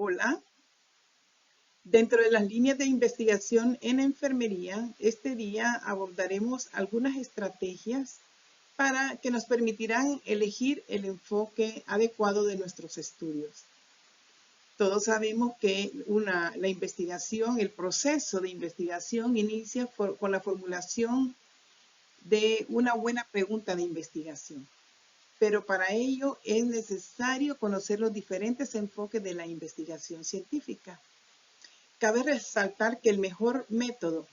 Hola. Dentro de las líneas de investigación en enfermería, este día abordaremos algunas estrategias para que nos permitirán elegir el enfoque adecuado de nuestros estudios. Todos sabemos que la investigación, el proceso de investigación inicia con la formulación de una buena pregunta de investigación. Pero para ello es necesario conocer los diferentes enfoques de la investigación científica. Cabe resaltar que el mejor método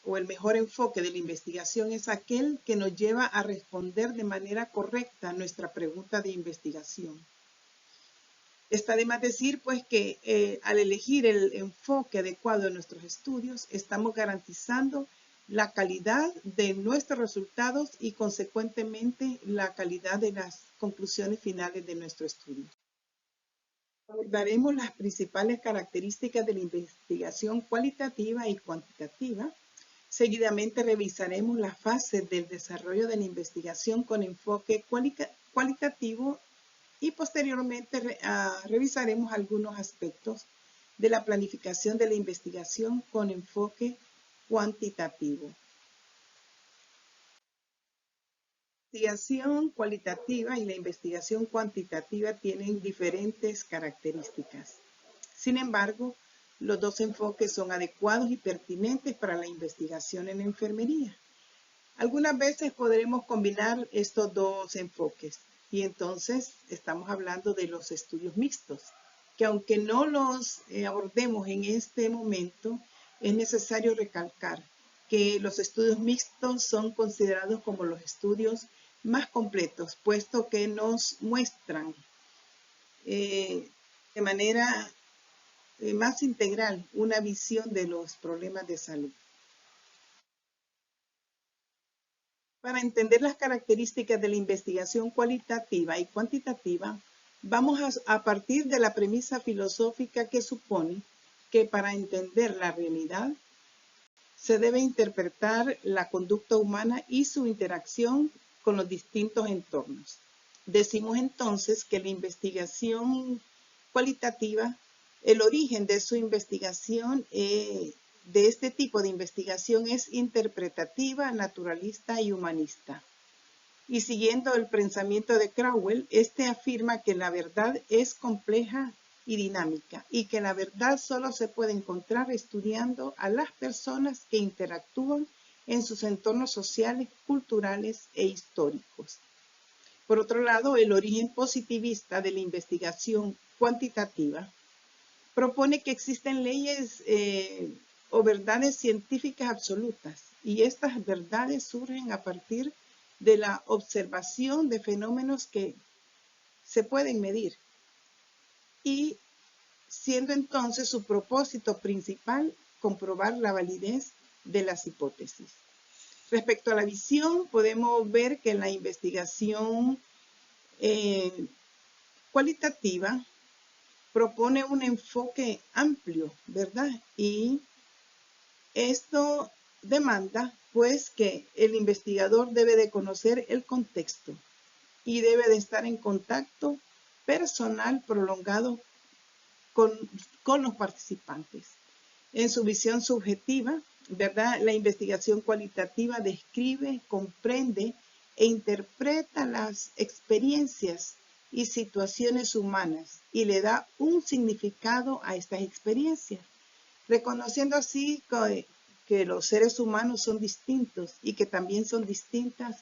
o el mejor enfoque de la investigación es aquel que nos lleva a responder de manera correcta a nuestra pregunta de investigación. Está de más decir, pues, que al elegir el enfoque adecuado de nuestros estudios, estamos garantizando la calidad de nuestros resultados y, consecuentemente, la calidad de las conclusiones finales de nuestro estudio. Abordaremos las principales características de la investigación cualitativa y cuantitativa. Seguidamente revisaremos las fases del desarrollo de la investigación con enfoque cualitativo y posteriormente revisaremos algunos aspectos de la planificación de la investigación con enfoque cuantitativo. La investigación cualitativa y la investigación cuantitativa tienen diferentes características. Sin embargo, los dos enfoques son adecuados y pertinentes para la investigación en enfermería. Algunas veces podremos combinar estos dos enfoques y entonces estamos hablando de los estudios mixtos, que aunque no los abordemos en este momento, es necesario recalcar que los estudios mixtos son considerados como los estudios más completos, puesto que nos muestran de manera más integral una visión de los problemas de salud. Para entender las características de la investigación cualitativa y cuantitativa, vamos a partir de la premisa filosófica que supone que para entender la realidad se debe interpretar la conducta humana y su interacción con los distintos entornos. Decimos entonces que la investigación cualitativa, el origen de su investigación de este tipo de investigación es interpretativa, naturalista y humanista. Y siguiendo el pensamiento de Crowell, este afirma que la verdad es compleja y dinámica y que la verdad solo se puede encontrar estudiando a las personas que interactúan en sus entornos sociales, culturales e históricos. Por otro lado, el origen positivista de la investigación cuantitativa propone que existen leyes o verdades científicas absolutas y estas verdades surgen a partir de la observación de fenómenos que se pueden medir y siendo entonces su propósito principal comprobar la validez de las hipótesis. Respecto a la visión, podemos ver que la investigación cualitativa propone un enfoque amplio, ¿verdad? Y esto demanda, pues, que el investigador debe de conocer el contexto y debe de estar en contacto personal prolongado con los participantes. En su visión subjetiva, ¿verdad? La investigación cualitativa describe, comprende e interpreta las experiencias y situaciones humanas y le da un significado a estas experiencias, reconociendo así que los seres humanos son distintos y que también son distintas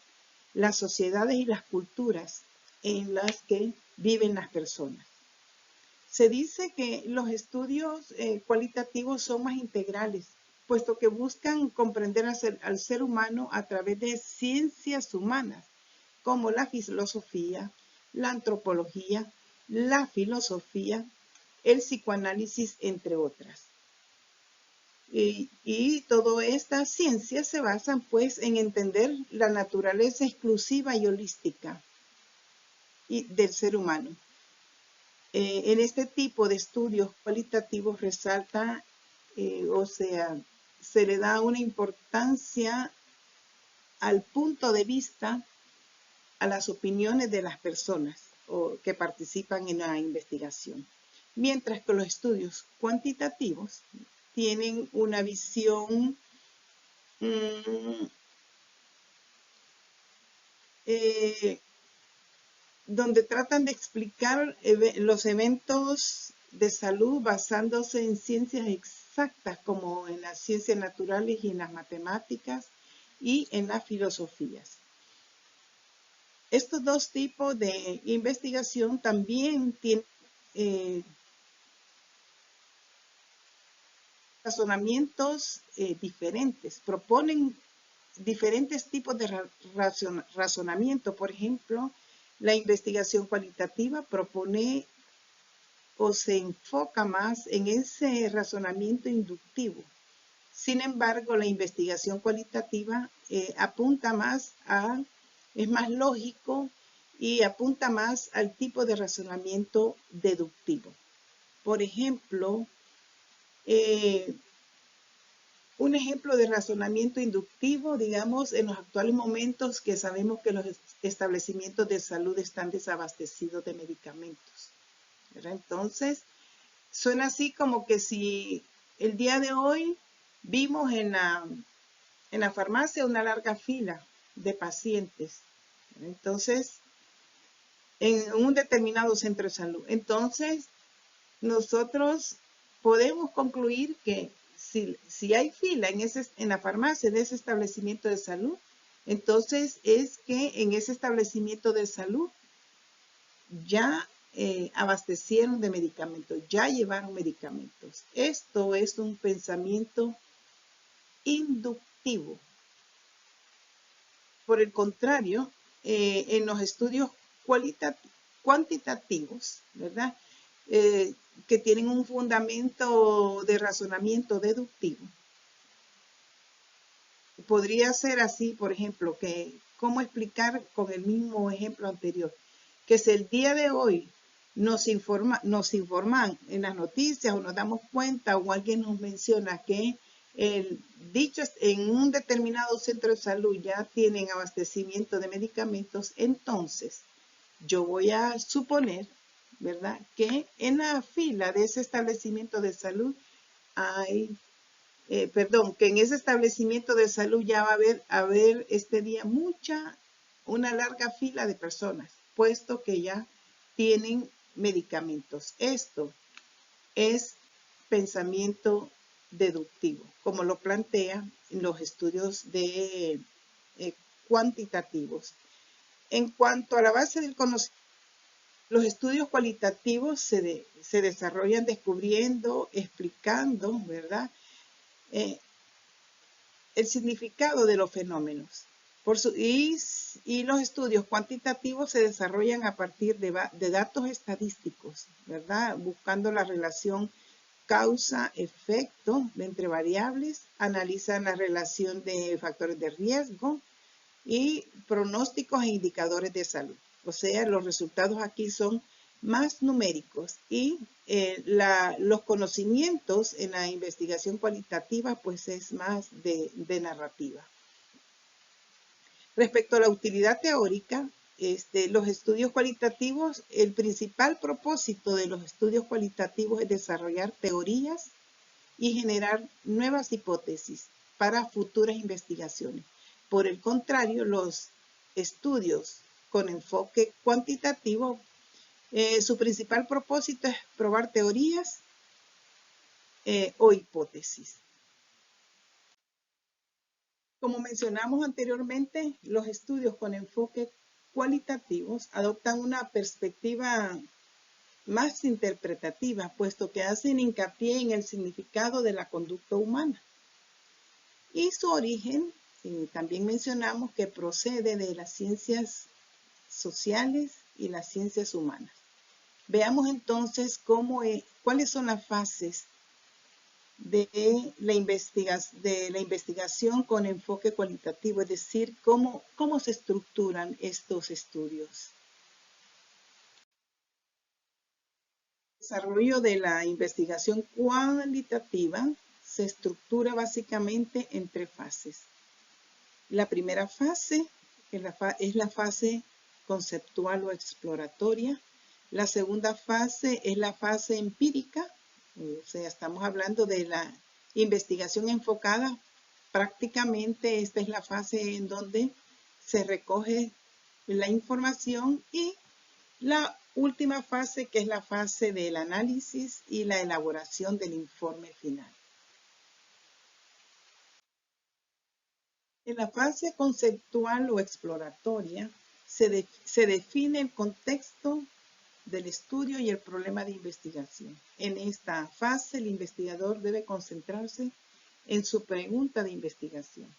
las sociedades y las culturas en las que viven las personas. Se dice que los estudios cualitativos son más integrales, puesto que buscan comprender al ser humano a través de ciencias humanas, como la filosofía, la antropología, la filosofía, el psicoanálisis, entre otras. Y todas estas ciencias se basan, pues, en entender la naturaleza exclusiva y holística del ser humano. En este tipo de estudios cualitativos resalta, se le da una importancia al punto de vista, a las opiniones de las personas que participan en la investigación. mientras que los estudios cuantitativos tienen una visión donde tratan de explicar los eventos de salud basándose en ciencias exactas como en las ciencias naturales y en las matemáticas y en las filosofías. Estos dos tipos de investigación también tienen razonamientos diferentes, proponen diferentes tipos de razonamiento. Por ejemplo, la investigación cualitativa propone o se enfoca más en ese razonamiento inductivo. Sin embargo, la investigación cualitativa apunta más es más lógico y apunta más al tipo de razonamiento deductivo. Por ejemplo, un ejemplo de razonamiento inductivo, digamos, en los actuales momentos que sabemos que los establecimientos de salud están desabastecidos de medicamentos, ¿verdad? Entonces, suena así como que si el día de hoy vimos en la farmacia una larga fila de pacientes, ¿verdad? Entonces, en un determinado centro de salud. Entonces, nosotros podemos concluir que si hay fila en la farmacia de ese establecimiento de salud, entonces es que en ese establecimiento de salud ya abastecieron de medicamentos, ya llevaron medicamentos. Esto es un pensamiento inductivo. Por el contrario, en los estudios cuantitativos, ¿verdad? Que tienen un fundamento de razonamiento deductivo. Podría ser así, por ejemplo, ¿cómo explicar con el mismo ejemplo anterior? Que si el día de hoy nos informan en las noticias o nos damos cuenta o alguien nos menciona que en un determinado centro de salud ya tienen abastecimiento de medicamentos, entonces yo voy a suponer, ¿verdad?, que en la fila de ese establecimiento de salud que en ese establecimiento de salud ya va a haber este día una larga fila de personas, puesto que ya tienen medicamentos. Esto es pensamiento deductivo, como lo plantea en los estudios cuantitativos. En cuanto a la base del conocimiento, los estudios cualitativos se desarrollan descubriendo, explicando, ¿verdad?, el significado de los fenómenos. Y los estudios cuantitativos se desarrollan a partir de datos estadísticos, ¿verdad?, buscando la relación causa-efecto entre variables, analizan la relación de factores de riesgo y pronósticos e indicadores de salud. O sea, los resultados aquí son más numéricos y los conocimientos en la investigación cualitativa pues es más de narrativa. Respecto a la utilidad teórica, los estudios cualitativos, el principal propósito de los estudios cualitativos es desarrollar teorías y generar nuevas hipótesis para futuras investigaciones. Por el contrario, los estudios con enfoque cuantitativo, su principal propósito es probar teorías o hipótesis. Como mencionamos anteriormente, los estudios con enfoque cualitativos adoptan una perspectiva más interpretativa, puesto que hacen hincapié en el significado de la conducta humana. Y su origen, también mencionamos que procede de las ciencias sociales y las ciencias humanas. Veamos entonces cuáles son las fases de la investigación con enfoque cualitativo, es decir, cómo se estructuran estos estudios. El desarrollo de la investigación cualitativa se estructura básicamente en 3 fases. La primera fase es la fase conceptual o exploratoria, La segunda fase es la fase empírica, o sea, estamos hablando de la investigación enfocada. Prácticamente esta es la fase en donde se recoge la información, y la última fase, que es la fase del análisis y la elaboración del informe final. En la fase conceptual o exploratoria se define el contexto del estudio y el problema de investigación. En esta fase, el investigador debe concentrarse en su pregunta de investigación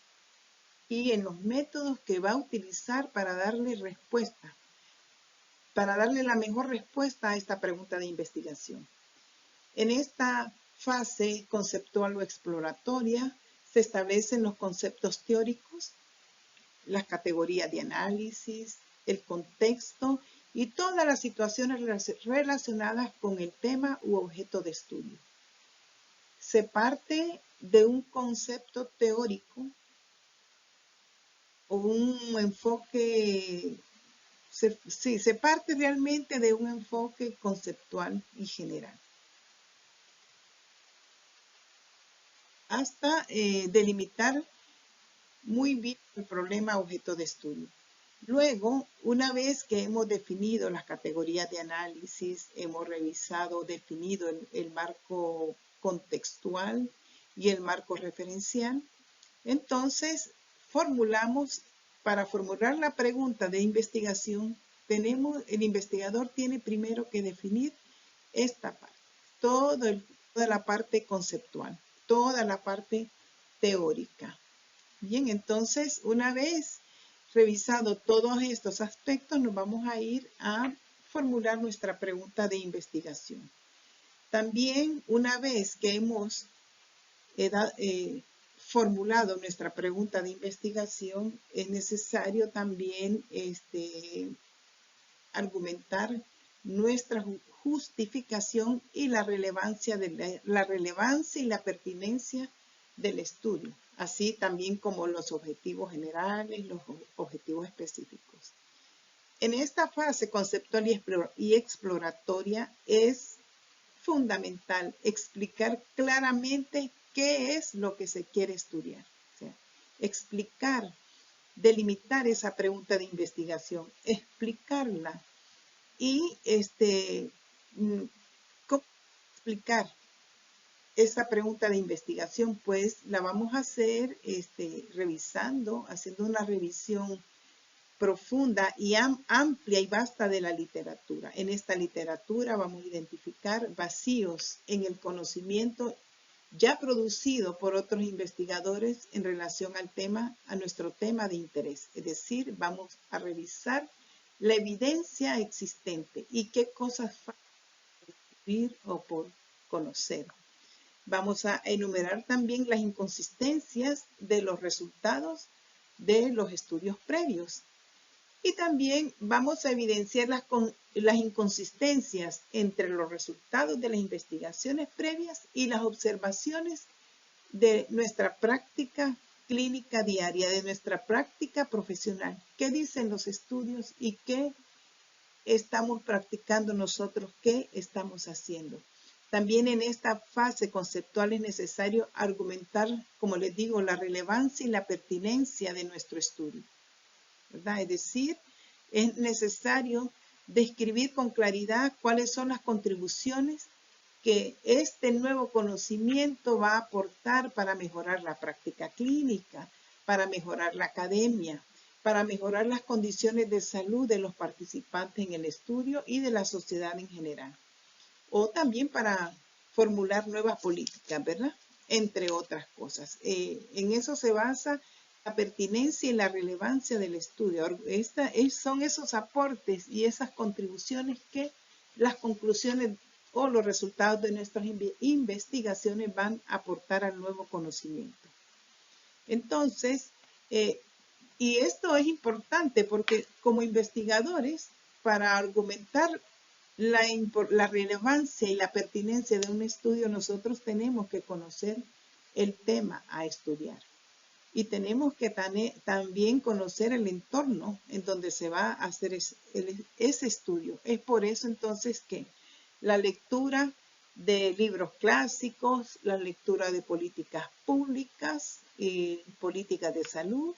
y en los métodos que va a utilizar para darle respuesta, para darle la mejor respuesta a esta pregunta de investigación. En esta fase conceptual o exploratoria se establecen los conceptos teóricos, las categorías de análisis, el contexto y todas las situaciones relacionadas con el tema u objeto de estudio. Se parte de un concepto teórico o un enfoque, se parte realmente de un enfoque conceptual y general, hasta delimitar muy bien el problema objeto de estudio. Luego, una vez que hemos definido las categorías de análisis, hemos revisado, definido el marco contextual y el marco referencial, entonces para formular la pregunta de investigación, el investigador tiene primero que definir esta parte, toda la parte conceptual, toda la parte teórica. Bien, entonces, una vez revisado todos estos aspectos, nos vamos a ir a formular nuestra pregunta de investigación. También, una vez que hemos formulado nuestra pregunta de investigación, es necesario también argumentar nuestra justificación y la relevancia y la pertinencia del estudio, así también como los objetivos generales, los objetivos específicos. En esta fase conceptual y exploratoria es fundamental explicar claramente qué es lo que se quiere estudiar. O sea, explicar, delimitar esa pregunta de investigación, explicarla y ¿cómo explicar esa pregunta de investigación? Pues la vamos a hacer haciendo una revisión profunda y amplia y vasta de la literatura. En esta literatura vamos a identificar vacíos en el conocimiento ya producido por otros investigadores en relación a nuestro tema de interés. Es decir, vamos a revisar la evidencia existente y qué cosas faltan por descubrir o por conocer. Vamos a enumerar también las inconsistencias de los resultados de los estudios previos. Y también vamos a evidenciar las inconsistencias entre los resultados de las investigaciones previas y las observaciones de nuestra práctica clínica diaria, de nuestra práctica profesional. ¿Qué dicen los estudios y qué estamos practicando nosotros? ¿Qué estamos haciendo? También en esta fase conceptual es necesario argumentar, como les digo, la relevancia y la pertinencia de nuestro estudio, ¿verdad? Es decir, es necesario describir con claridad cuáles son las contribuciones que este nuevo conocimiento va a aportar para mejorar la práctica clínica, para mejorar la academia, para mejorar las condiciones de salud de los participantes en el estudio y de la sociedad en general. O también para formular nuevas políticas, ¿verdad? Entre otras cosas. En eso se basa la pertinencia y la relevancia del estudio. Son esos aportes y esas contribuciones que las conclusiones o los resultados de nuestras investigaciones van a aportar al nuevo conocimiento. Entonces, y esto es importante porque como investigadores, para argumentar la relevancia y la pertinencia de un estudio, nosotros tenemos que conocer el tema a estudiar. y tenemos que también conocer el entorno en donde se va a hacer ese estudio. Es por eso entonces que la lectura de libros clásicos, la lectura de políticas públicas y políticas de salud,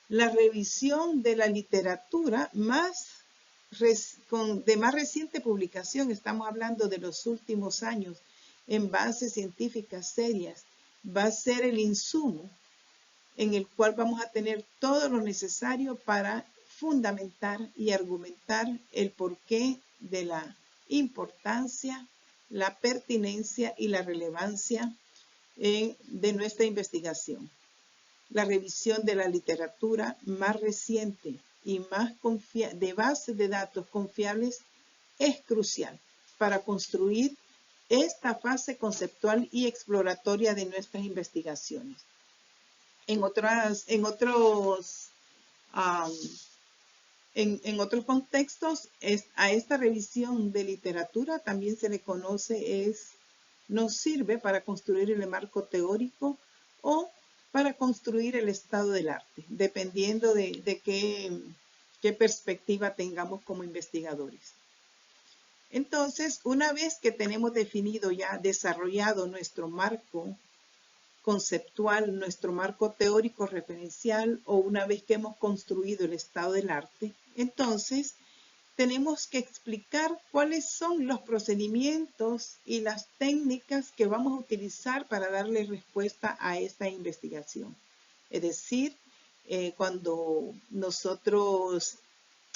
la revisión de la literatura de más reciente publicación, estamos hablando de los últimos años, en bases científicas serias, va a ser el insumo en el cual vamos a tener todo lo necesario para fundamentar y argumentar el porqué de la importancia, la pertinencia y la relevancia de nuestra investigación. La revisión de la literatura más reciente y más de bases de datos confiables es crucial para construir esta fase conceptual y exploratoria de nuestras investigaciones. En otros contextos, a esta revisión de literatura también se le conoce, nos sirve para construir el marco teórico o para construir el estado del arte, dependiendo de qué perspectiva tengamos como investigadores. Entonces, una vez que tenemos definido ya, desarrollado nuestro marco conceptual, nuestro marco teórico referencial, o una vez que hemos construido el estado del arte, entonces tenemos que explicar cuáles son los procedimientos y las técnicas que vamos a utilizar para darle respuesta a esta investigación. Es decir, cuando nosotros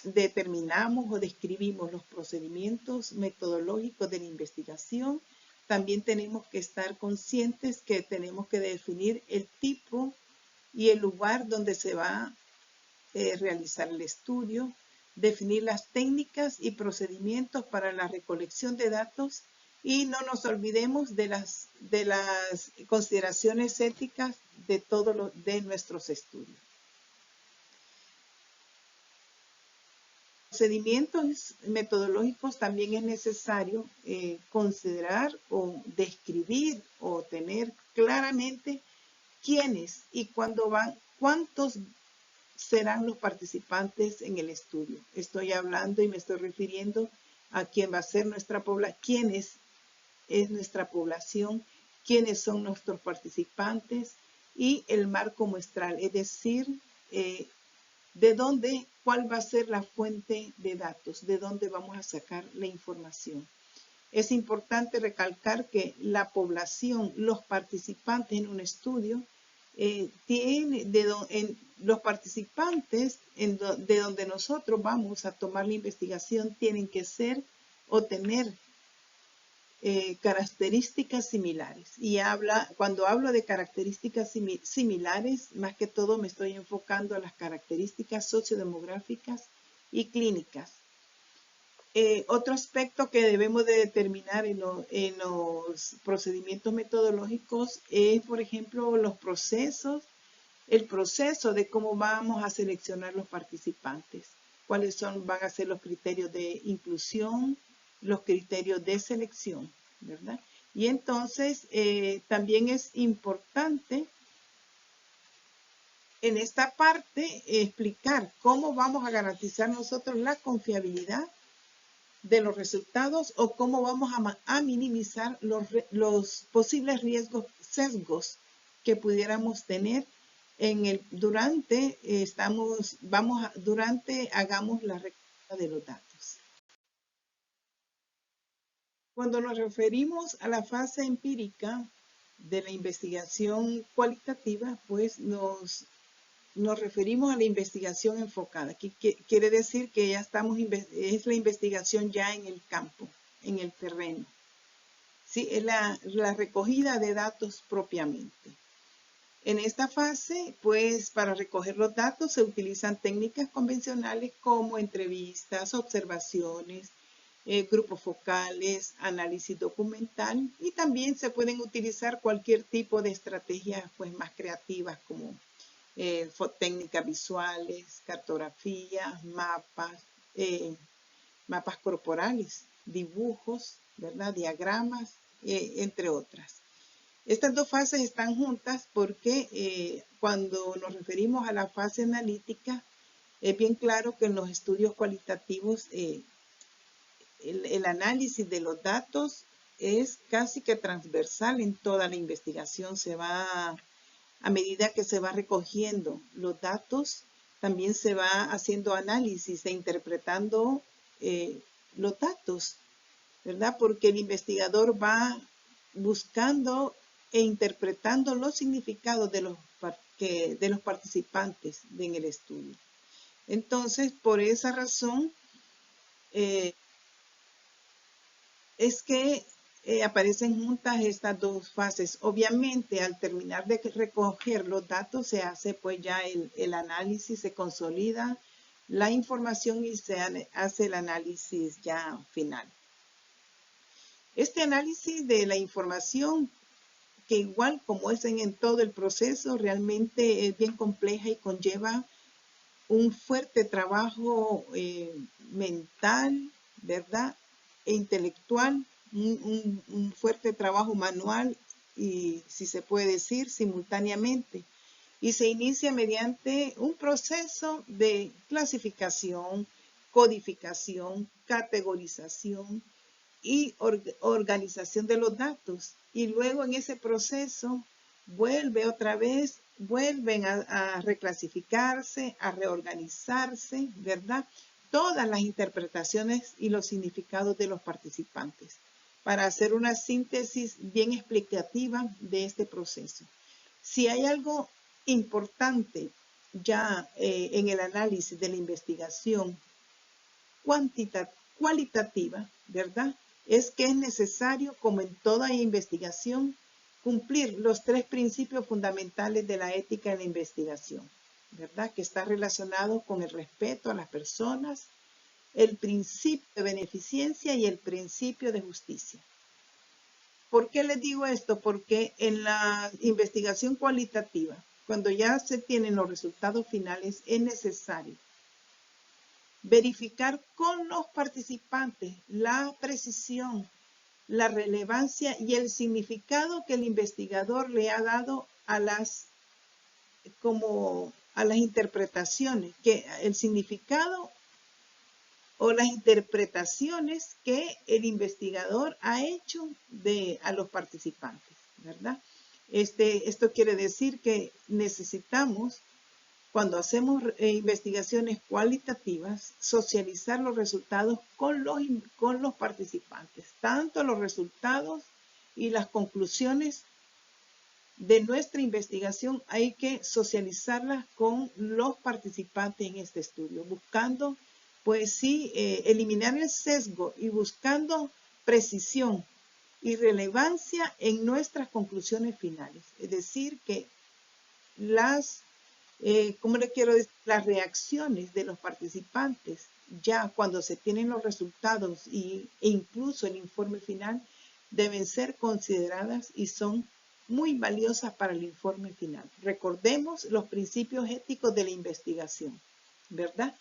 determinamos o describimos los procedimientos metodológicos de la investigación, también tenemos que estar conscientes que tenemos que definir el tipo y el lugar donde se va a realizar el estudio, definir las técnicas y procedimientos para la recolección de datos y no nos olvidemos de las consideraciones éticas de nuestros estudios. Procedimientos metodológicos también es necesario considerar o describir o tener claramente quiénes y cuándo cuántos serán los participantes en el estudio. Estoy hablando y me estoy refiriendo a quién va a ser nuestra población, quién es nuestra población, quiénes son nuestros participantes y el marco muestral, es decir, cuál va a ser la fuente de datos, de dónde vamos a sacar la información. Es importante recalcar que la población, los participantes en un estudio, los participantes de donde nosotros vamos a tomar la investigación tienen que ser o tener características similares. Y cuando hablo de características similares, más que todo me estoy enfocando a las características sociodemográficas y clínicas. Otro aspecto que debemos de determinar en los procedimientos metodológicos es, por ejemplo, el proceso de cómo vamos a seleccionar los participantes. Cuáles van a ser los criterios de inclusión, los criterios de selección, ¿verdad? Y entonces también es importante en esta parte explicar cómo vamos a garantizar nosotros la confiabilidad de los resultados o cómo vamos a minimizar los posibles sesgos que pudiéramos tener durante hagamos la recogida de los datos. Cuando nos referimos a la fase empírica de la investigación cualitativa, pues nos referimos a la investigación enfocada, que quiere decir que ya es la investigación ya en el campo, en el terreno. ¿Sí? Es la recogida de datos propiamente. En esta fase, pues para recoger los datos se utilizan técnicas convencionales como entrevistas, observaciones, grupos focales, análisis documental y también se pueden utilizar cualquier tipo de estrategias pues, más creativas como técnicas visuales, cartografías, mapas corporales, dibujos, ¿verdad? Diagramas, entre otras. Estas dos fases están juntas porque cuando nos referimos a la fase analítica, es bien claro que en los estudios cualitativos el análisis de los datos es casi que transversal en toda la investigación. A medida que se va recogiendo los datos, también se va haciendo análisis e interpretando los datos, ¿verdad? Porque el investigador va buscando e interpretando los significados de los participantes en el estudio. Entonces, por esa razón, es que aparecen juntas estas dos fases. Obviamente, al terminar de recoger los datos, se hace pues ya el análisis, se consolida la información y se hace el análisis ya final. Este análisis de la información, que igual como es en todo el proceso, realmente es bien compleja y conlleva un fuerte trabajo mental, ¿verdad? E intelectual, un fuerte trabajo manual y, si se puede decir, simultáneamente. Y se inicia mediante un proceso de clasificación, codificación, categorización y organización de los datos. Y luego en ese proceso vuelven a reclasificarse, a reorganizarse, ¿verdad? Todas las interpretaciones y los significados de los participantes para hacer una síntesis bien explicativa de este proceso. Si hay algo importante ya en el análisis de la investigación cualitativa, ¿verdad? Es que es necesario, como en toda investigación, cumplir los 3 principios fundamentales de la ética en la investigación, ¿verdad? Que está relacionado con el respeto a las personas, el principio de beneficencia y el principio de justicia. ¿Por qué les digo esto? Porque en la investigación cualitativa, cuando ya se tienen los resultados finales, es necesario verificar con los participantes la precisión, la relevancia y el significado que el investigador le ha dado a las interpretaciones, que el significado o las interpretaciones que el investigador ha hecho a los participantes, ¿verdad? Esto quiere decir que necesitamos, cuando hacemos investigaciones cualitativas, socializar los resultados con los participantes, tanto los resultados y las conclusiones de nuestra investigación hay que socializarlas con los participantes en este estudio, buscando, pues sí, eliminar el sesgo y buscando precisión y relevancia en nuestras conclusiones finales. Es decir, que las reacciones de los participantes, ya cuando se tienen los resultados e incluso el informe final, deben ser consideradas y son muy valiosas para el informe final. Recordemos los principios éticos de la investigación, ¿verdad?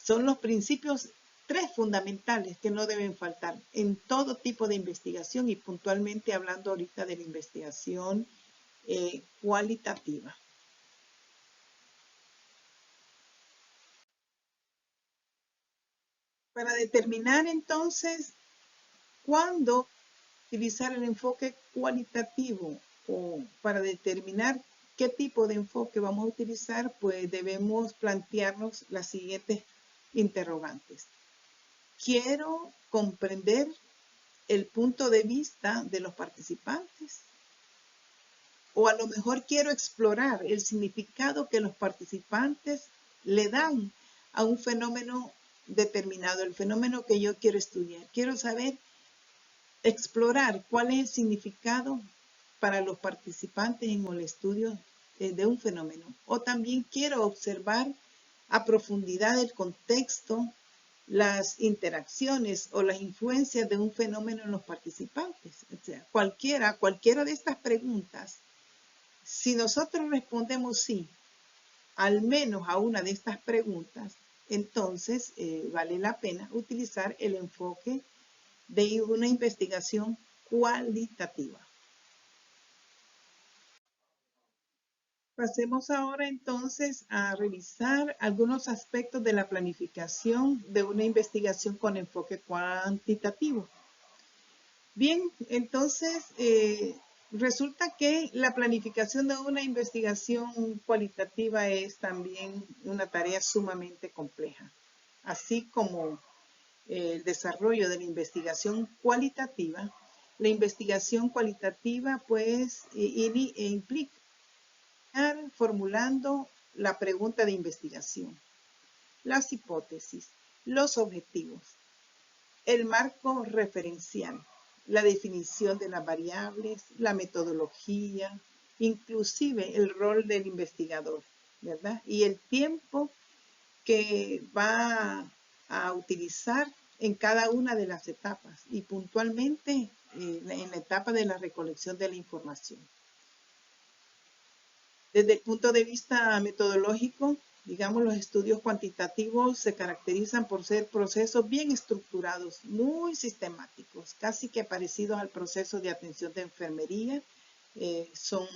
Son los principios 3 fundamentales que no deben faltar en todo tipo de investigación y puntualmente hablando ahorita de la investigación cualitativa. Para determinar entonces cuándo utilizar el enfoque cualitativo o para determinar qué tipo de enfoque vamos a utilizar, pues debemos plantearnos las siguientes interrogantes. Quiero comprender el punto de vista de los participantes, o a lo mejor quiero explorar el significado que los participantes le dan a un fenómeno determinado, el fenómeno que yo quiero estudiar. Quiero saber, explorar cuál es el significado para los participantes en el estudio de un fenómeno. O también quiero observar a profundidad el contexto, las interacciones o las influencias de un fenómeno en los participantes. O sea, cualquiera de estas preguntas, si nosotros respondemos sí, al menos a una de estas preguntas, entonces vale la pena utilizar el enfoque de una investigación cualitativa. Pasemos ahora entonces a revisar algunos aspectos de la planificación de una investigación con enfoque cuantitativo. Bien, entonces resulta que la planificación de una investigación cualitativa es también una tarea sumamente compleja, así como el desarrollo de la investigación cualitativa. La investigación cualitativa pues implica formulando la pregunta de investigación, las hipótesis, los objetivos, el marco referencial, la definición de las variables, la metodología, inclusive el rol del investigador, ¿verdad? Y el tiempo que va a utilizar en cada una de las etapas y puntualmente en la etapa de la recolección de la información. Desde el punto de vista metodológico, digamos, los estudios cuantitativos se caracterizan por ser procesos bien estructurados, muy sistemáticos, casi que parecidos al proceso de atención de enfermería. Son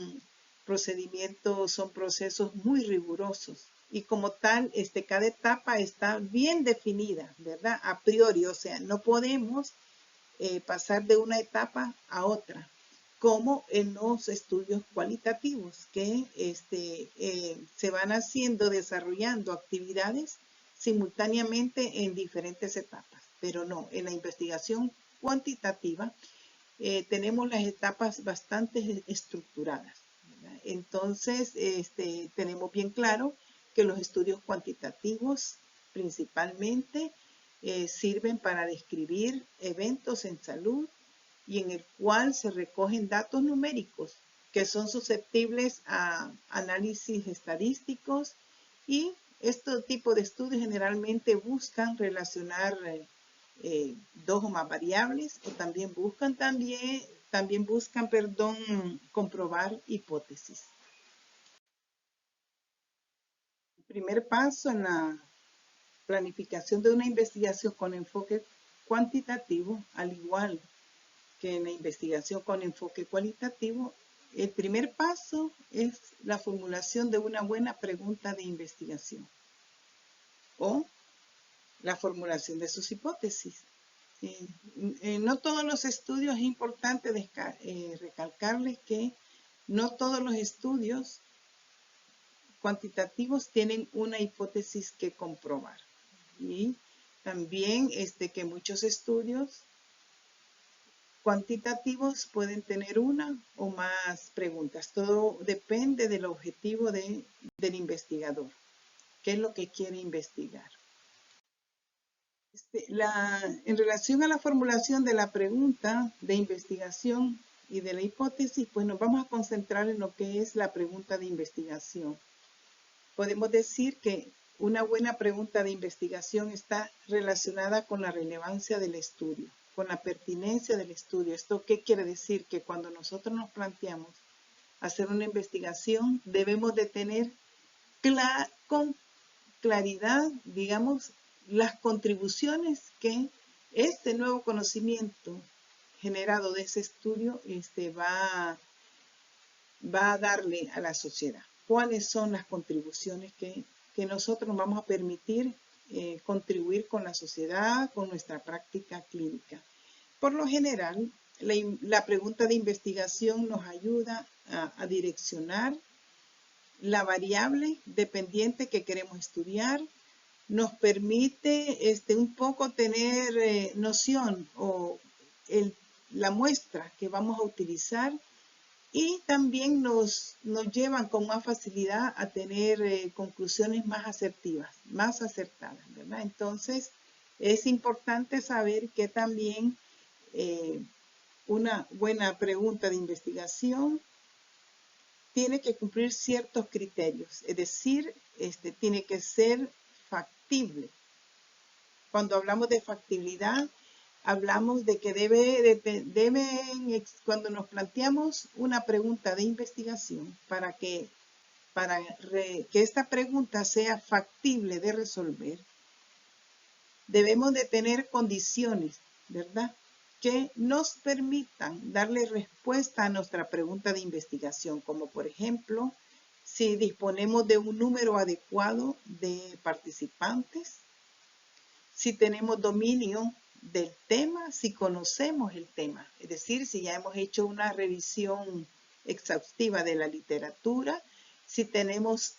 procedimientos, son procesos muy rigurosos y como tal, cada etapa está bien definida, ¿verdad? A priori, o sea, no podemos pasar de una etapa a otra, como en los estudios cualitativos, que se van haciendo, desarrollando actividades simultáneamente en diferentes etapas, pero no, en la investigación cuantitativa tenemos las etapas bastante estructuradas, ¿verdad? Entonces, tenemos bien claro que los estudios cuantitativos principalmente sirven para describir eventos en salud y en el cual se recogen datos numéricos que son susceptibles a análisis estadísticos y este tipo de estudios generalmente buscan relacionar dos o más variables o también buscan comprobar hipótesis. El primer paso en la planificación de una investigación con enfoque cuantitativo, al igual que en la investigación con enfoque cualitativo, el primer paso es la formulación de una buena pregunta de investigación o la formulación de sus hipótesis. No todos los estudios, es importante recalcarles que no todos los estudios cuantitativos tienen una hipótesis que comprobar. Y también que muchos estudios cuantitativos pueden tener una o más preguntas. Todo depende del objetivo del investigador. ¿Qué es lo que quiere investigar? En relación a la formulación de la pregunta de investigación y de la hipótesis, pues nos vamos a concentrar en lo que es la pregunta de investigación. Podemos decir que una buena pregunta de investigación está relacionada con la relevancia del estudio, con la pertinencia del estudio. ¿Esto qué quiere decir? Que cuando nosotros nos planteamos hacer una investigación, debemos de tener con claridad, digamos, las contribuciones que este nuevo conocimiento generado de ese estudio va a darle a la sociedad. ¿Cuáles son las contribuciones que nosotros vamos a permitir contribuir con la sociedad, con nuestra práctica clínica? Por lo general, la pregunta de investigación nos ayuda a direccionar la variable dependiente que queremos estudiar, nos permite un poco tener noción o la muestra que vamos a utilizar y también nos llevan con más facilidad a tener conclusiones más asertivas, más acertadas, ¿verdad? Entonces, es importante saber que también una buena pregunta de investigación tiene que cumplir ciertos criterios, es decir, tiene que ser factible. Cuando hablamos de factibilidad, hablamos de que cuando nos planteamos una pregunta de investigación, para que esta pregunta sea factible de resolver, debemos de tener condiciones, ¿verdad?, que nos permitan darle respuesta a nuestra pregunta de investigación, como por ejemplo, si disponemos de un número adecuado de participantes, si tenemos dominio del tema, si conocemos el tema, es decir, si ya hemos hecho una revisión exhaustiva de la literatura, si tenemos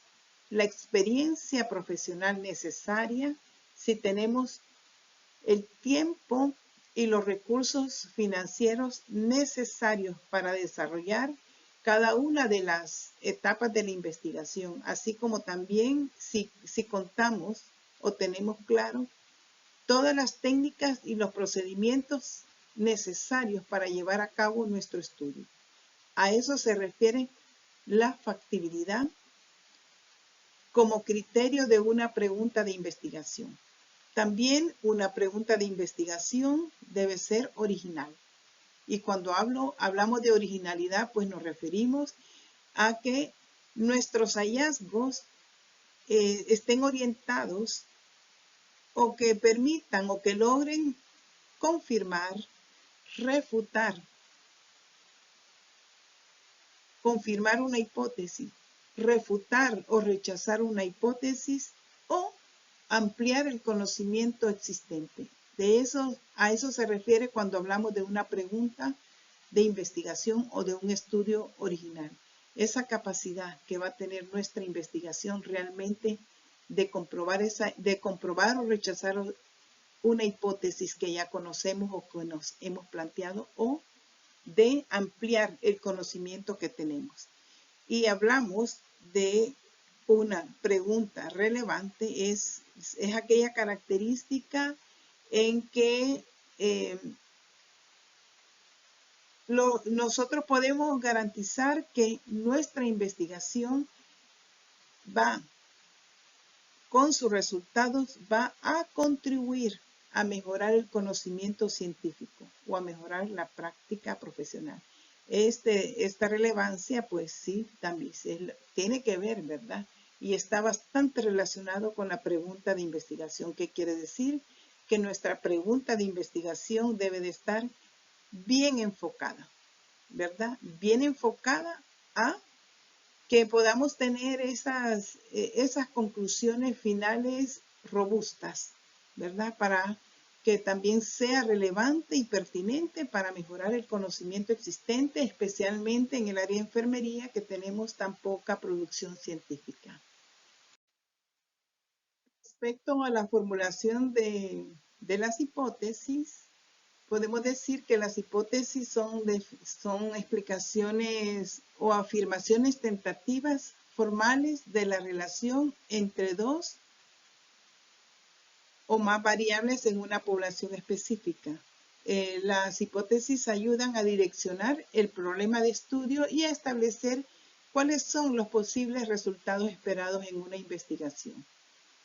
la experiencia profesional necesaria, si tenemos el tiempo y los recursos financieros necesarios para desarrollar cada una de las etapas de la investigación, así como también si contamos o tenemos claro todas las técnicas y los procedimientos necesarios para llevar a cabo nuestro estudio. A eso se refiere la factibilidad como criterio de una pregunta de investigación. También una pregunta de investigación debe ser original. Y cuando hablamos de originalidad, pues nos referimos a que nuestros hallazgos estén orientados o que permitan o que logren confirmar, refutar, confirmar una hipótesis, refutar o rechazar una hipótesis o ampliar el conocimiento existente. A eso se refiere cuando hablamos de una pregunta de investigación o de un estudio original. Esa capacidad que va a tener nuestra investigación realmente de comprobar o rechazar una hipótesis que ya conocemos o que nos hemos planteado o de ampliar el conocimiento que tenemos. Y hablamos de una pregunta relevante, es aquella característica en que nosotros podemos garantizar que nuestra investigación con sus resultados va a contribuir a mejorar el conocimiento científico o a mejorar la práctica profesional. Esta relevancia, pues sí, también tiene que ver, ¿verdad? Y está bastante relacionado con la pregunta de investigación. ¿Qué quiere decir? Que nuestra pregunta de investigación debe de estar bien enfocada, ¿verdad? Bien enfocada a que podamos tener esas conclusiones finales robustas, ¿verdad? Para que también sea relevante y pertinente para mejorar el conocimiento existente, especialmente en el área de enfermería, que tenemos tan poca producción científica. Respecto a la formulación de las hipótesis, podemos decir que las hipótesis son explicaciones o afirmaciones tentativas formales de la relación entre dos o más variables en una población específica. Las hipótesis ayudan a direccionar el problema de estudio y a establecer cuáles son los posibles resultados esperados en una investigación,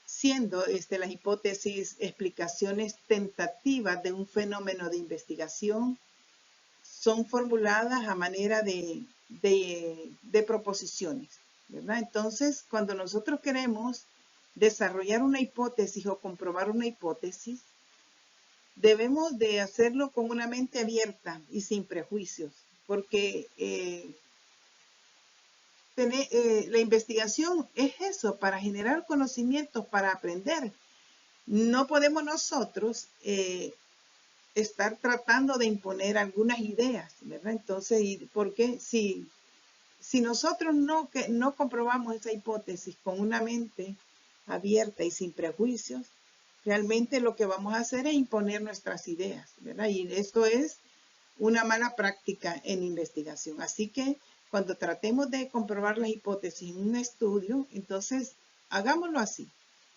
siendo las hipótesis explicaciones tentativas de un fenómeno de investigación, son formuladas a manera de proposiciones, ¿verdad? Entonces, cuando nosotros queremos desarrollar una hipótesis o comprobar una hipótesis, debemos de hacerlo con una mente abierta y sin prejuicios, porque la investigación es eso, para generar conocimientos, para aprender. No podemos nosotros estar tratando de imponer algunas ideas, ¿verdad? Entonces, porque si nosotros no comprobamos esa hipótesis con una mente abierta y sin prejuicios, realmente lo que vamos a hacer es imponer nuestras ideas, ¿verdad? Y esto es una mala práctica en investigación. Así que cuando tratemos de comprobar la hipótesis en un estudio, entonces hagámoslo así,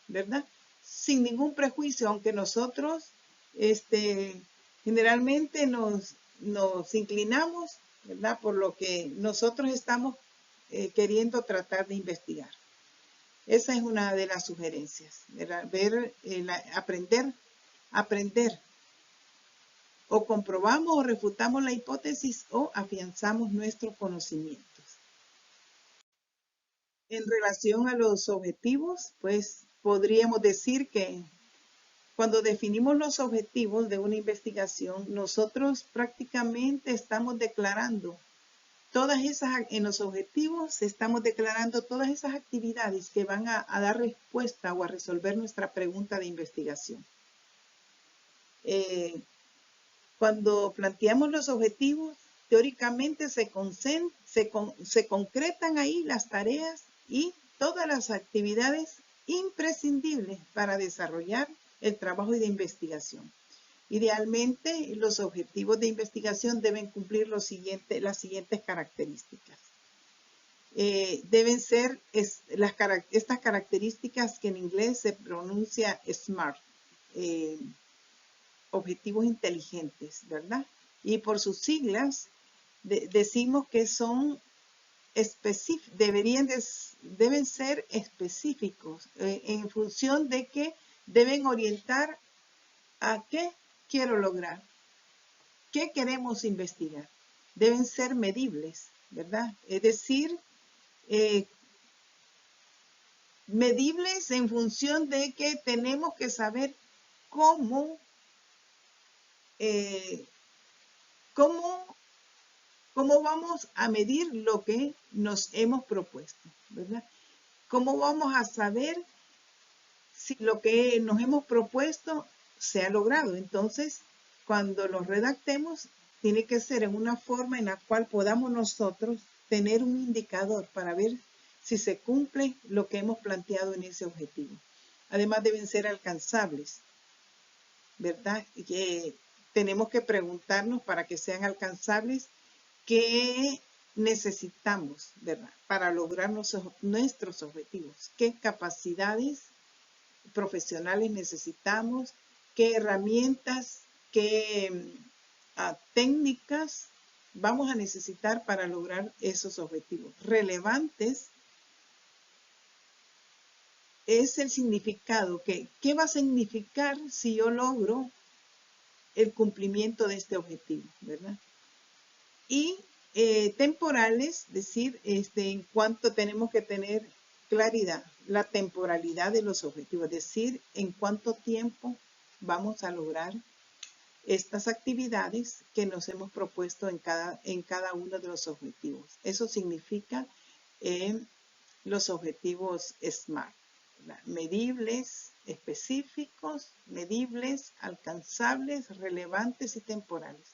¿verdad? Sin ningún prejuicio, aunque nosotros generalmente nos inclinamos, ¿verdad? Por lo que nosotros estamos queriendo tratar de investigar. Esa es una de las sugerencias, ¿verdad? Aprender. O comprobamos o refutamos la hipótesis o afianzamos nuestros conocimientos. En relación a los objetivos, pues podríamos decir que cuando definimos los objetivos de una investigación, nosotros prácticamente estamos declarando en los objetivos estamos declarando todas esas actividades que van a dar respuesta o a resolver nuestra pregunta de investigación. Cuando planteamos los objetivos, teóricamente se concretan ahí las tareas y todas las actividades imprescindibles para desarrollar el trabajo de investigación. Idealmente, los objetivos de investigación deben cumplir las siguientes características. Deben ser estas características que en inglés se pronuncia SMART, objetivos inteligentes, ¿verdad? Y por sus siglas decimos que son deben ser específicos en función de que deben orientar a qué quiero lograr, qué queremos investigar. Deben ser medibles, ¿verdad? Es decir, medibles en función de que tenemos que saber cómo vamos a medir lo que nos hemos propuesto, ¿verdad? ¿Cómo vamos a saber si lo que nos hemos propuesto se ha logrado? Entonces, cuando los redactemos, tiene que ser en una forma en la cual podamos nosotros tener un indicador para ver si se cumple lo que hemos planteado en ese objetivo. Además, deben ser alcanzables, ¿verdad? Que tenemos que preguntarnos para que sean alcanzables qué necesitamos, ¿verdad? Para lograr nuestros objetivos. ¿Qué capacidades profesionales necesitamos? ¿Qué herramientas, qué técnicas vamos a necesitar para lograr esos objetivos? Relevantes es el significado. ¿Qué va a significar si yo logro el cumplimiento de este objetivo, ¿verdad? Y temporales, es decir, en cuanto tenemos que tener claridad, la temporalidad de los objetivos, es decir, en cuánto tiempo vamos a lograr estas actividades que nos hemos propuesto en cada uno de los objetivos. Eso significa los objetivos SMART, ¿verdad? Medibles, específicos, medibles, alcanzables, relevantes y temporales.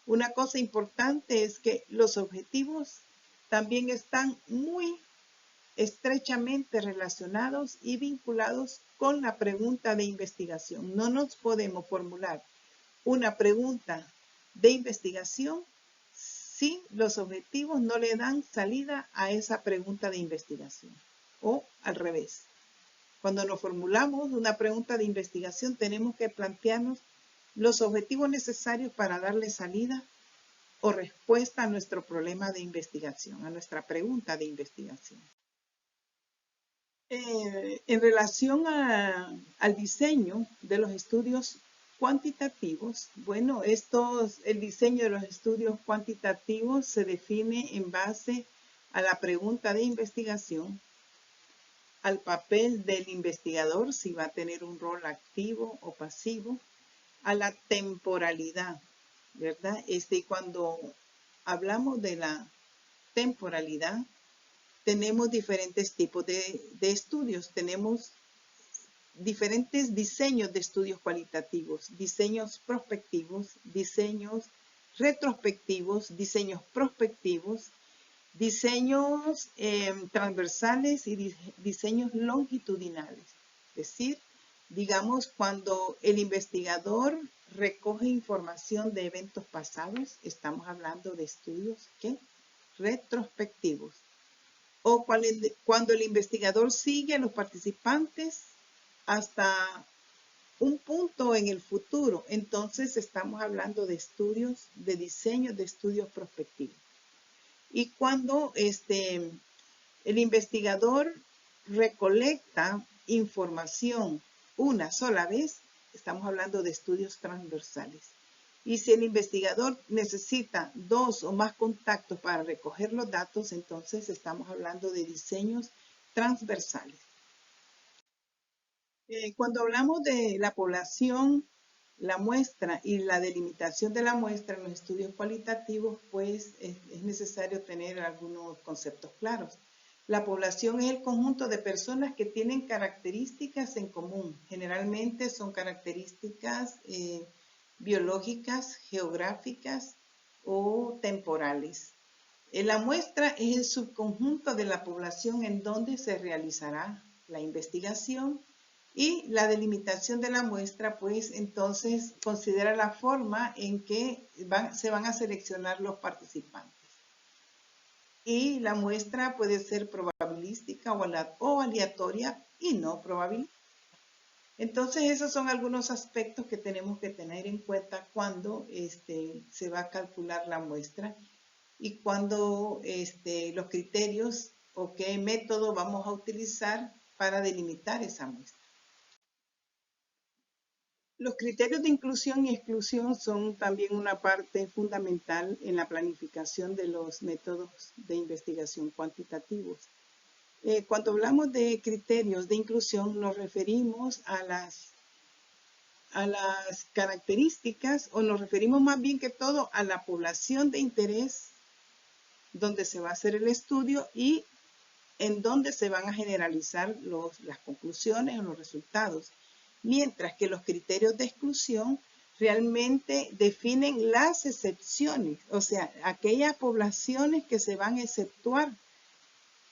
Una cosa importante es que los objetivos también están muy estrechamente relacionados y vinculados con la pregunta de investigación. No nos podemos formular una pregunta de investigación si los objetivos no le dan salida a esa pregunta de investigación. O al revés. Cuando nos formulamos una pregunta de investigación, tenemos que plantearnos los objetivos necesarios para darle salida o respuesta a nuestro problema de investigación, a nuestra pregunta de investigación. En relación al diseño de los estudios cuantitativos, bueno, el diseño de los estudios cuantitativos se define en base a la pregunta de investigación, al papel del investigador, si va a tener un rol activo o pasivo, a la temporalidad, ¿verdad? Cuando hablamos de la temporalidad, tenemos diferentes tipos de estudios. Tenemos diferentes diseños de estudios cualitativos, diseños prospectivos, diseños retrospectivos, diseños prospectivos, diseños transversales y diseños longitudinales. Es decir, digamos, cuando el investigador recoge información de eventos pasados, estamos hablando de estudios retrospectivos. O cuando el investigador sigue a los participantes hasta un punto en el futuro, entonces estamos hablando de estudios, de diseño de estudios prospectivos. Y cuando el investigador recolecta información una sola vez, estamos hablando de estudios transversales. Y si el investigador necesita 2 o más contactos para recoger los datos, entonces estamos hablando de diseños transversales. Cuando hablamos de la población la muestra y la delimitación de la muestra en los estudios cualitativos, pues es necesario tener algunos conceptos claros. La población es el conjunto de personas que tienen características en común. Generalmente son características biológicas, geográficas o temporales. La muestra es el subconjunto de la población en donde se realizará la investigación, y la delimitación de la muestra, pues entonces considera la forma en que se van a seleccionar los participantes. Y la muestra puede ser probabilística o aleatoria y no probabilística. Entonces esos son algunos aspectos que tenemos que tener en cuenta cuando se va a calcular la muestra y cuando los criterios o qué método vamos a utilizar para delimitar esa muestra. Los criterios de inclusión y exclusión son también una parte fundamental en la planificación de los métodos de investigación cuantitativos. Cuando hablamos de criterios de inclusión nos referimos a las características, o nos referimos más bien que todo a la población de interés donde se va a hacer el estudio y en donde se van a generalizar las conclusiones o los resultados. Mientras que los criterios de exclusión realmente definen las excepciones, o sea, aquellas poblaciones que se van a exceptuar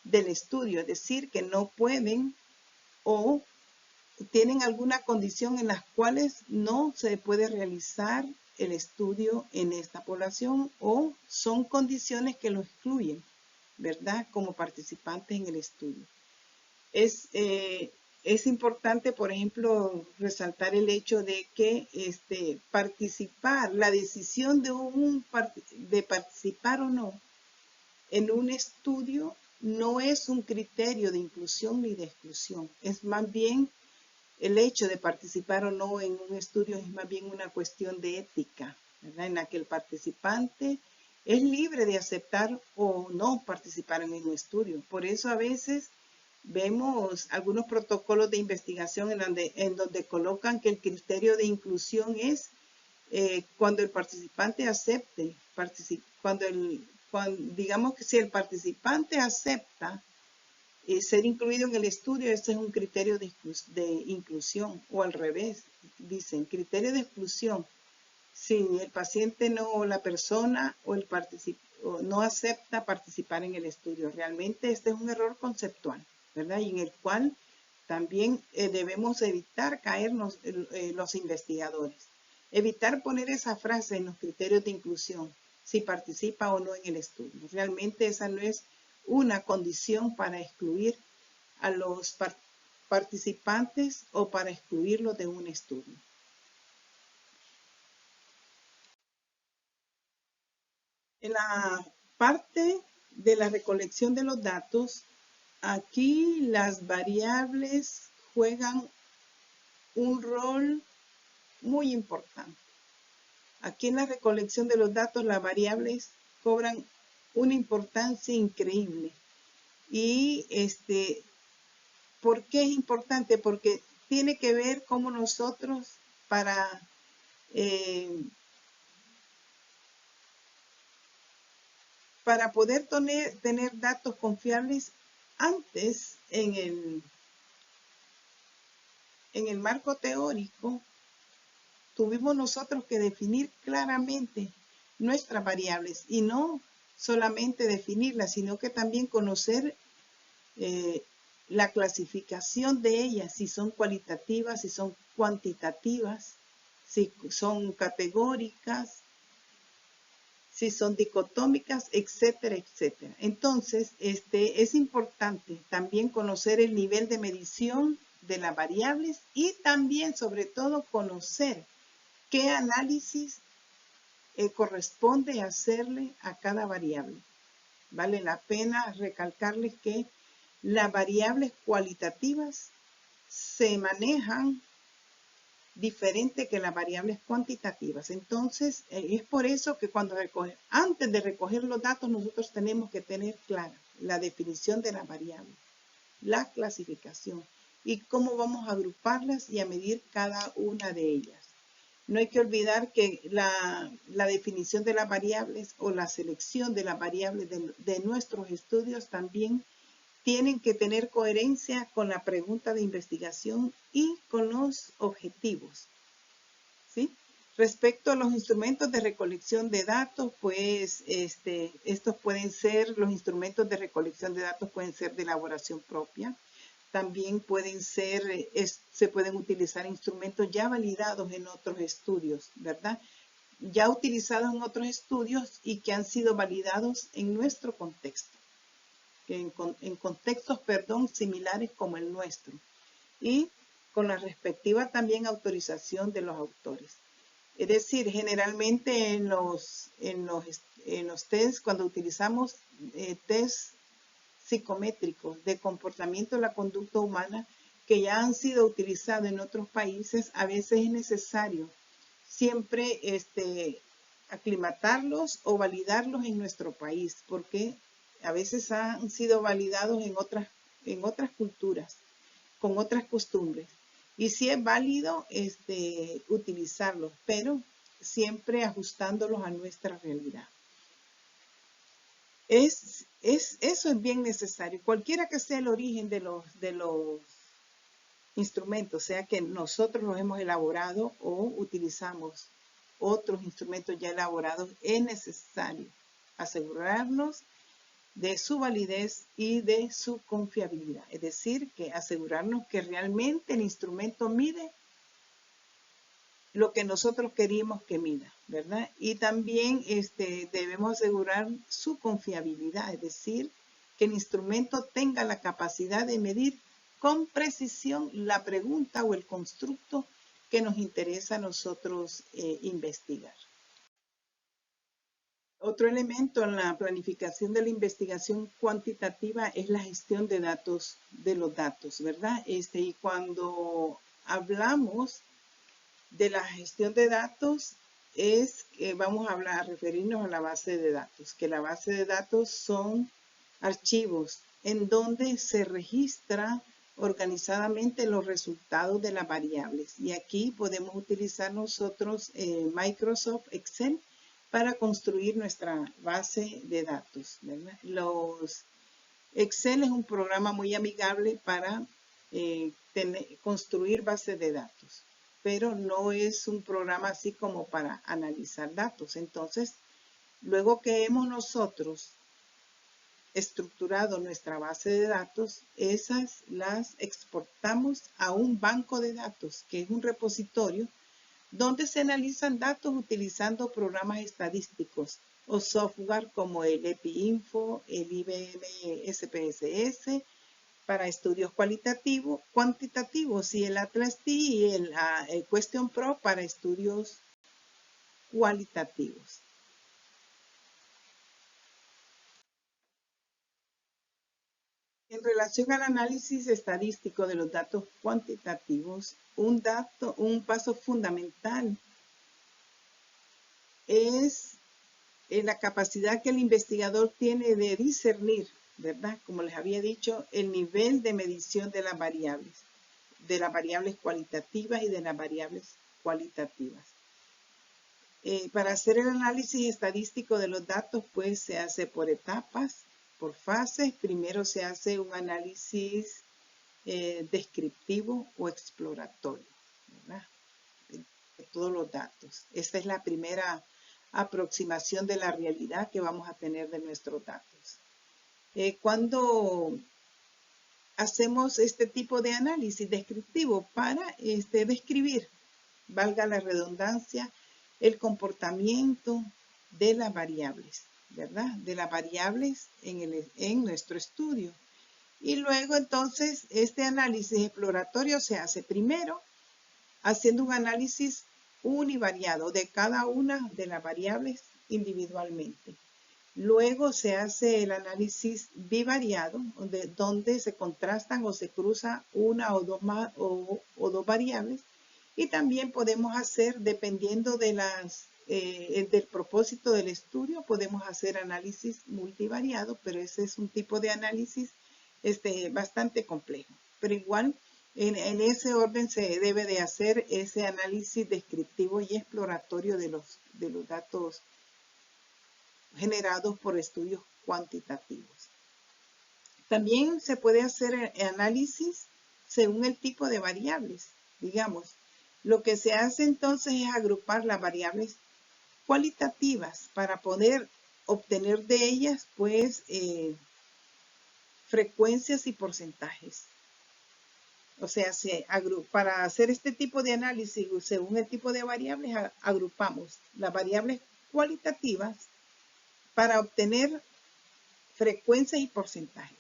del estudio, es decir, que no pueden o tienen alguna condición en las cuales no se puede realizar el estudio en esta población o son condiciones que lo excluyen, ¿verdad? Como participantes en el estudio. Es importante, por ejemplo, resaltar el hecho de que participar, la decisión de participar o no en un estudio no es un criterio de inclusión ni de exclusión. Es más bien el hecho de participar o no en un estudio es más bien una cuestión de ética, ¿verdad? En la que el participante es libre de aceptar o no participar en un estudio. Por eso a veces vemos algunos protocolos de investigación en donde colocan que el criterio de inclusión es cuando el participante acepte, digamos que si el participante acepta ser incluido en el estudio, ese es un criterio de inclusión, o al revés, dicen criterio de exclusión. Si el paciente o la persona o no acepta participar en el estudio, realmente este es un error conceptual, ¿verdad? Y en el cual también debemos evitar caernos los investigadores. Evitar poner esa frase en los criterios de inclusión, si participa o no en el estudio. Realmente esa no es una condición para excluir a los participantes o para excluirlos de un estudio. En la parte de la recolección de los datos, aquí las variables juegan un rol muy importante. Aquí en la recolección de los datos, las variables cobran una importancia increíble. Y ¿por qué es importante? Porque tiene que ver cómo nosotros para poder tener datos confiables antes en el marco teórico, tuvimos nosotros que definir claramente nuestras variables y no solamente definirlas, sino que también conocer la clasificación de ellas, si son cualitativas, si son cuantitativas, si son categóricas, si son dicotómicas, etcétera, etcétera. Entonces, es importante también conocer el nivel de medición de las variables y también, sobre todo, conocer qué análisis corresponde hacerle a cada variable. Vale la pena recalcarles que las variables cualitativas se manejan diferente que las variables cuantitativas. Entonces, es por eso que antes de recoger los datos, nosotros tenemos que tener clara la definición de las variables, la clasificación y cómo vamos a agruparlas y a medir cada una de ellas. No hay que olvidar que la definición de las variables o la selección de las variables de nuestros estudios también tienen que tener coherencia con la pregunta de investigación y con los objetivos, ¿sí? Respecto a los instrumentos de recolección de datos, pues estos pueden ser, los instrumentos de recolección de datos pueden ser de elaboración propia. También pueden ser, se pueden utilizar instrumentos ya validados en otros estudios, ¿verdad? Ya utilizados en otros estudios y que han sido validados en nuestro contexto, en contextos, perdón, similares como el nuestro. Y con la respectiva también autorización de los autores. Es decir, generalmente en los tests, cuando utilizamos tests psicométricos de comportamiento de la conducta humana que ya han sido utilizados en otros países, a veces es necesario siempre aclimatarlos o validarlos en nuestro país, porque a veces han sido validados en otras culturas, con otras costumbres. Y sí es válido utilizarlos, pero siempre ajustándolos a nuestra realidad. Eso es bien necesario. Cualquiera que sea el origen de los instrumentos, sea que nosotros los hemos elaborado o utilizamos otros instrumentos ya elaborados, es necesario asegurarnos de su validez y de su confiabilidad. Es decir, que asegurarnos que realmente el instrumento mide lo que nosotros queríamos que mida, ¿verdad? Y también debemos asegurar su confiabilidad, es decir, que el instrumento tenga la capacidad de medir con precisión la pregunta o el constructo que nos interesa a nosotros investigar. Otro elemento en la planificación de la investigación cuantitativa es la gestión de datos, de los datos, ¿verdad? Y cuando hablamos de la gestión de datos es que vamos a referirnos a la base de datos, que la base de datos son archivos en donde se registra organizadamente los resultados de las variables. Y aquí podemos utilizar nosotros Microsoft Excel para construir nuestra base de datos, ¿verdad? Excel es un programa muy amigable para construir bases de datos, pero no es un programa así como para analizar datos. Entonces, luego que hemos nosotros estructurado nuestra base de datos, esas las exportamos a un banco de datos, que es un repositorio donde se analizan datos utilizando programas estadísticos o software como el EPIinfo, el IBM SPSS, para estudios cuantitativos y el Atlas T y el Question Pro para estudios cualitativos. En relación al análisis estadístico de los datos cuantitativos, un paso fundamental es la capacidad que el investigador tiene de discernir, ¿verdad? Como les había dicho, el nivel de medición de las variables cualitativas y de las variables cualitativas. Para hacer el análisis estadístico de los datos, pues se hace por etapas, por fases. Primero se hace un análisis descriptivo o exploratorio, ¿verdad? De todos los datos. Esta es la primera aproximación de la realidad que vamos a tener de nuestros datos. Cuando hacemos este tipo de análisis descriptivo para describir, valga la redundancia, el comportamiento de las variables, ¿verdad? De las variables en nuestro estudio. Y luego entonces este análisis exploratorio se hace primero haciendo un análisis univariado de cada una de las variables individualmente. Luego se hace el análisis bivariado, donde se contrastan o se cruzan una o dos variables. Y también podemos hacer, dependiendo de del propósito del estudio, podemos hacer análisis multivariado, pero ese es un tipo de análisis bastante complejo. Pero igual En ese orden se debe de hacer ese análisis descriptivo y exploratorio de los datos generados por estudios cuantitativos. También se puede hacer análisis según el tipo de variables. Digamos, lo que se hace entonces es agrupar las variables cualitativas para poder obtener de ellas, pues, frecuencias y porcentajes. O sea, para hacer este tipo de análisis según el tipo de variables, agrupamos las variables cualitativas para obtener frecuencias y porcentajes.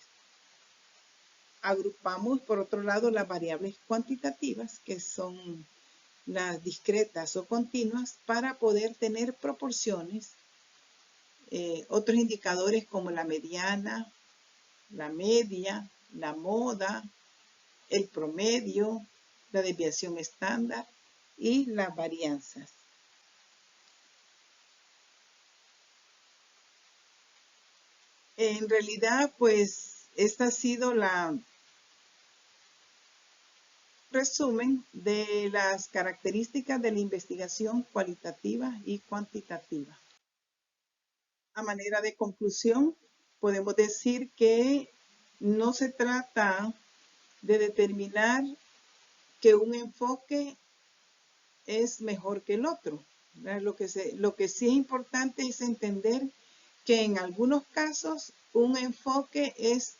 Agrupamos, por otro lado, las variables cuantitativas, que son las discretas o continuas, para poder tener proporciones, otros indicadores como la mediana, la media, la moda, el promedio, la desviación estándar y las varianzas. En realidad, pues, esta ha sido la resumen de las características de la investigación cualitativa y cuantitativa. A manera de conclusión, podemos decir que no se trata de determinar que un enfoque es mejor que el otro. Lo que sí es importante es entender que en algunos casos un enfoque es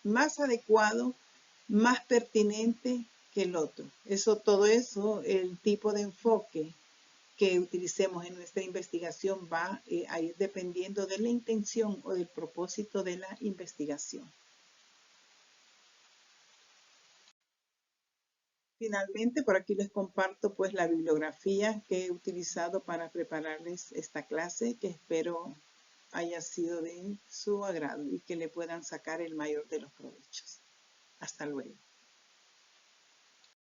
más adecuado, más pertinente que el otro. Todo eso, el tipo de enfoque que utilicemos en nuestra investigación va a ir dependiendo de la intención o del propósito de la investigación. Finalmente, por aquí les comparto pues la bibliografía que he utilizado para prepararles esta clase, que espero haya sido de su agrado y que le puedan sacar el mayor de los provechos. Hasta luego.